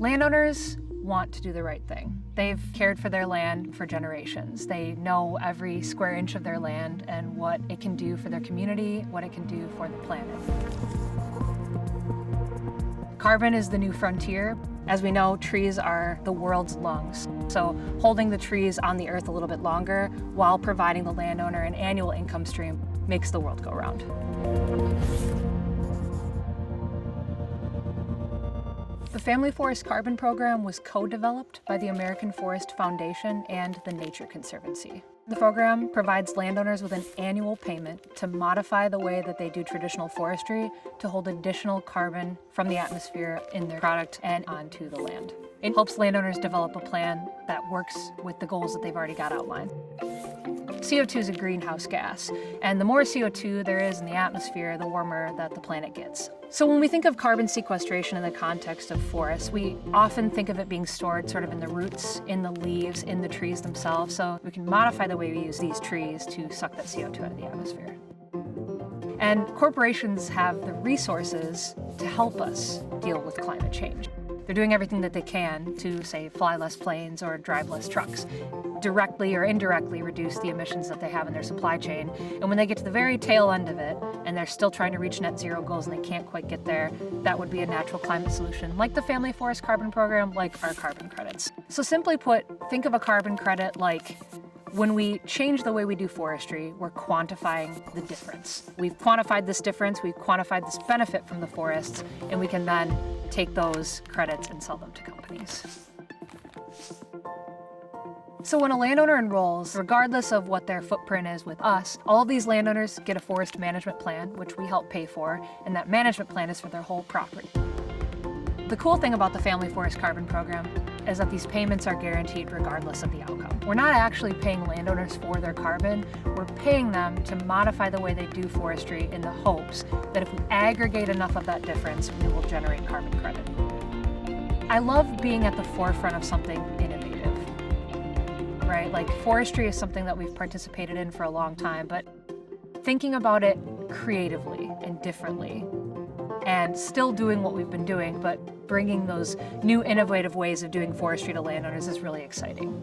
Landowners want to do the right thing. They've cared for their land for generations. They know every square inch of their land and what it can do for their community, what it can do for the planet. Carbon is the new frontier. As we know, trees are the world's lungs. So holding the trees on the earth a little bit longer while providing the landowner an annual income stream makes the world go round. The Family Forest Carbon Program was co-developed by the American Forest Foundation and the Nature Conservancy. The program provides landowners with an annual payment to modify the way that they do traditional forestry to hold additional carbon from the atmosphere in their product and onto the land. It helps landowners develop a plan that works with the goals that they've already got outlined. CO2 is a greenhouse gas, and the more CO2 there is in the atmosphere, the warmer that the planet gets. So when we think of carbon sequestration in the context of forests, we often think of it being stored sort of in the roots, in the leaves, in the trees themselves, so we can modify the way we use these trees to suck that CO2 out of the atmosphere. And corporations have the resources to help us deal with climate change. They're doing everything that they can to, say, fly less planes or drive less trucks, directly or indirectly reduce the emissions that they have in their supply chain. And when they get to the very tail end of it, and they're still trying to reach net zero goals and they can't quite get there, that would be a natural climate solution, like the Family Forest Carbon Program, like our carbon credits. So simply put, think of a carbon credit like when we change the way we do forestry, we're quantifying the difference. We've quantified this difference, we've quantified this benefit from the forests, and we can then take those credits and sell them to companies. So when a landowner enrolls, regardless of what their footprint is with us, all of these landowners get a forest management plan, which we help pay for, and that management plan is for their whole property. The cool thing about the Family Forest Carbon Program is that these payments are guaranteed regardless of the outcome. We're not actually paying landowners for their carbon, we're paying them to modify the way they do forestry in the hopes that if we aggregate enough of that difference, we will generate carbon credit. I love being at the forefront of something innovative, right? Like forestry is something that we've participated in for a long time, but thinking about it creatively and differently and still doing what we've been doing, but bringing those new innovative ways of doing forestry to landowners is really exciting.